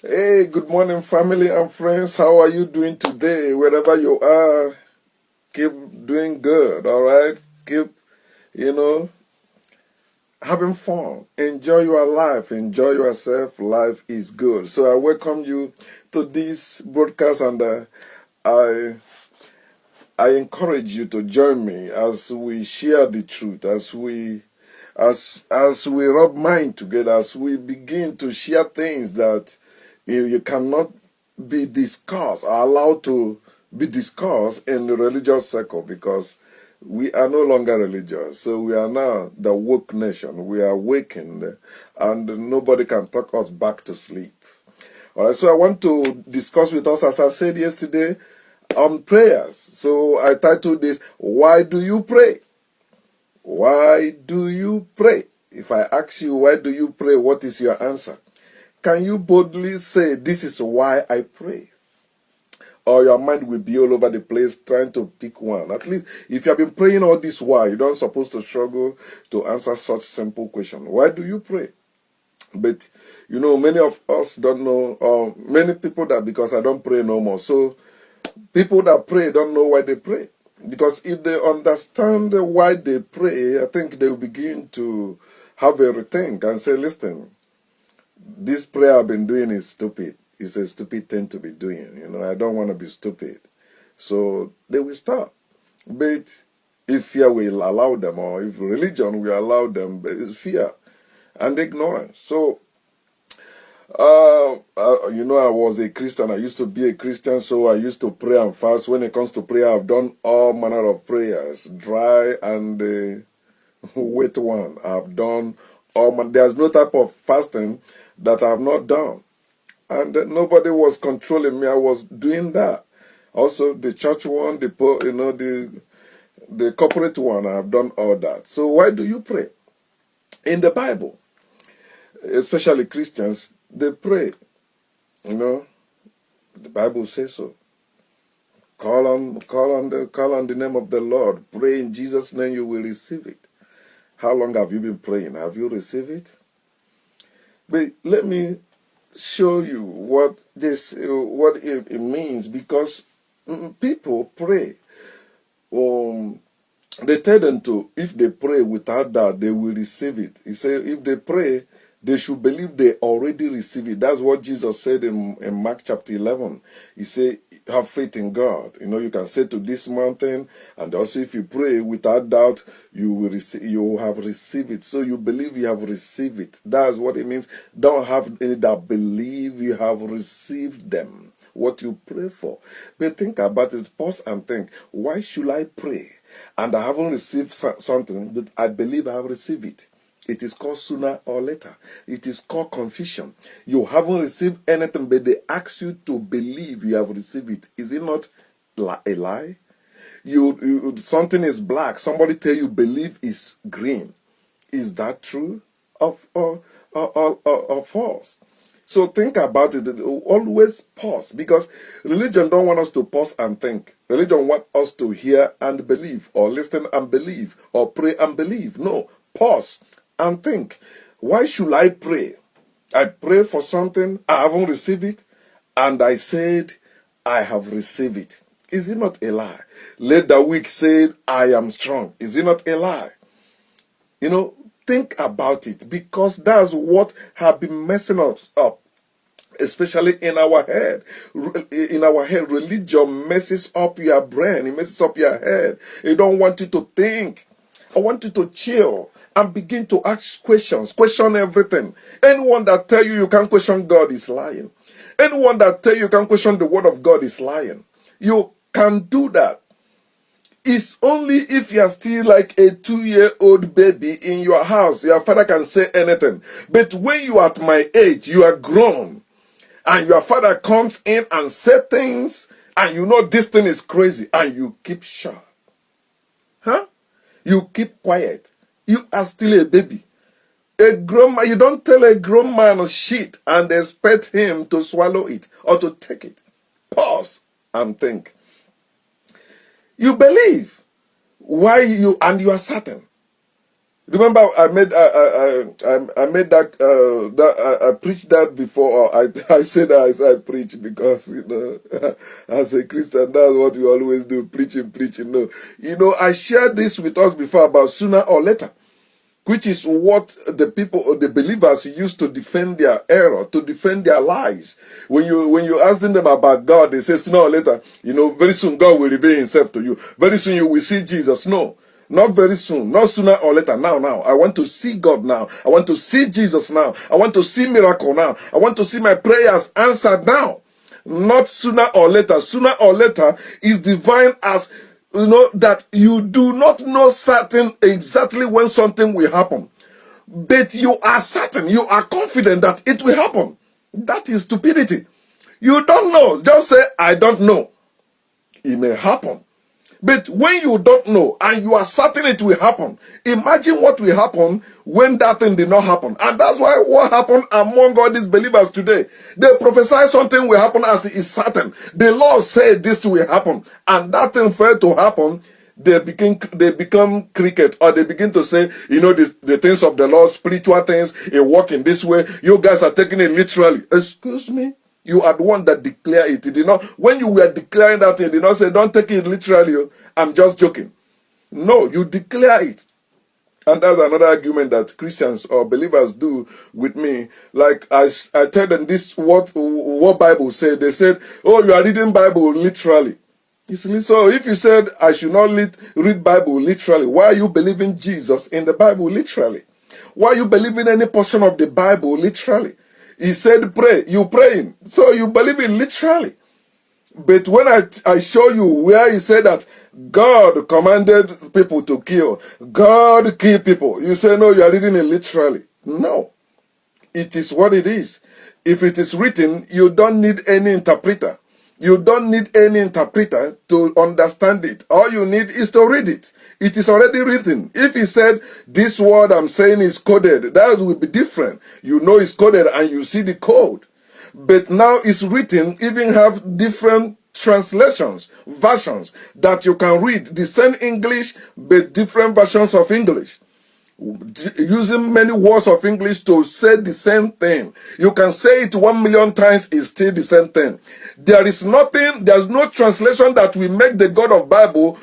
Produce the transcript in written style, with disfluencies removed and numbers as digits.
Hey, good morning, family and friends. How are you doing today? Wherever you are, keep doing good, all right? Keep, you know, having fun. Enjoy your life. Enjoy yourself. Life is good. So I welcome you to this broadcast, and I I encourage you to join me as we share the truth, as we rub mind together, as we begin to share things that you cannot be discussed or allowed to be discussed in the religious circle, because we are no longer religious. So we are now the woke nation. We are awakened, and nobody can talk us back to sleep. All right, so I want to discuss with us, as I said yesterday, on prayers. So I titled this, Why Do You Pray? Why do you pray? If I ask you, why do you pray, what is your answer? Can you boldly say, this is why I pray? Or your mind will be all over the place trying to pick one. At least if you have been praying all this while, you don't supposed to struggle to answer such simple question. Why do you pray? But many of us don't know, or many people that because I don't pray no more. So people that pray don't know why they pray. Because if they understand why they pray, I think they will begin to have a rethink and say, listen, this prayer I've been doing is stupid. It's a stupid thing to be doing. I don't want to be stupid. So they will stop. But if fear will allow them, or if religion will allow them, it's fear and ignorance. So I was a Christian. I used to be a Christian, so I used to pray and fast. When it comes to prayer, I've done all manner of prayers, dry and wet one. I've done there's no type of fasting that I've not done. And nobody was controlling me. I was doing that. Also, the church one, the corporate one, I've done all that. So why do you pray? In the Bible, especially Christians, they pray. The Bible says so. Call on the name of the Lord. Pray in Jesus' name, you will receive it. How long have you been praying? Have you received it? But let me show you what it means, because people pray. They tell them to, if they pray without that, they will receive it. He said, if they pray, they should believe they already receive it. That's what Jesus said in Mark chapter 11. He said, have faith in God. You can say to this mountain, and also if you pray without doubt, you will have received it. So you believe you have received it. That's what it means. Don't have any that believe you have received them, what you pray for. But think about it, pause and think, why should I pray and I haven't received something that I believe I have received it? It is called sooner or later. It is called confusion. You haven't received anything, but they ask you to believe you have received it. Is it not a lie? Something is black. Somebody tell you believe is green. Is that true or false? So think about it. Always pause, because religion don't want us to pause and think. Religion want us to hear and believe, or listen and believe, or pray and believe. No, pause and think. Why should I pray? I pray for something, I haven't received it, and I said I have received it. Is it not a lie? Let the weak say I am strong. Is it not a lie? Think about it, because that's what have been messing us up, especially in our head. In our head, religion messes up your brain. It messes up your head. It don't want you to think. I want you to chill and begin to ask questions. Question everything. Anyone that tell you can't question God is lying. Anyone that tell you can't question the word of God is lying. You can do that. It's only if you are still like a 2-year-old baby in your house, your father can say anything. But when you are at my age, you are grown, and your father comes in and say things, and this thing is crazy, and you keep shut. You keep quiet. You are still a baby. A grown man, you don't tell a grown man shit and expect him to swallow it or to take it. Pause and think. You believe. Why you are certain? Remember, I made I made I preached that before. Or I said that as I preach because as a Christian, that's what we always do: preaching. No, I shared this with us before about sooner or later, which is what the people or the believers use to defend their error, to defend their lies. When you ask them about God, they say sooner or later, very soon God will reveal himself to you. Very soon you will see Jesus. No, not very soon, not sooner or later. Now. I want to see God now. I want to see Jesus now. I want to see miracle now. I want to see my prayers answered now. Not sooner or later. Sooner or later is divine as that you do not know certain exactly when something will happen, but you are certain, you are confident that it will happen. That is stupidity. You don't know. Just say, I don't know. It may happen. But when you don't know and you are certain it will happen, imagine what will happen when that thing did not happen. And that's why what happened among all these believers today. They prophesy something will happen as it is certain. The Lord said this will happen, and that thing failed to happen. They become cricket, or they begin to say, the things of the Lord, spiritual things, it work in this way. You guys are taking it literally. Excuse me? You are the one that declared it. It did not, when you were declaring that thing, did not say, don't take it literally. I'm just joking. No, you declare it. And that's another argument that Christians or believers do with me. Like I tell them this, what Bible said. They said, oh, you are reading Bible literally. So if you said I should not read Bible literally, why are you believing Jesus in the Bible literally? Why are you believing any portion of the Bible literally? He said pray, you praying, so you believe it literally. But when I show you where he said that God commanded people to kill, God kill people, you say no, you are reading it literally. No, it is what it is. If it is written, you don't need any interpreter. You don't need any interpreter to understand it. All you need is to read it. It is already written. If he said, this word I'm saying is coded, that will be different. You know it's coded and you see the code. But now it's written, even have different translations, versions that you can read. The same English, but different versions of English. Using many words of English to say the same thing. You can say it 1,000,000 times, it's still the same thing. There's no translation that will make the God of Bible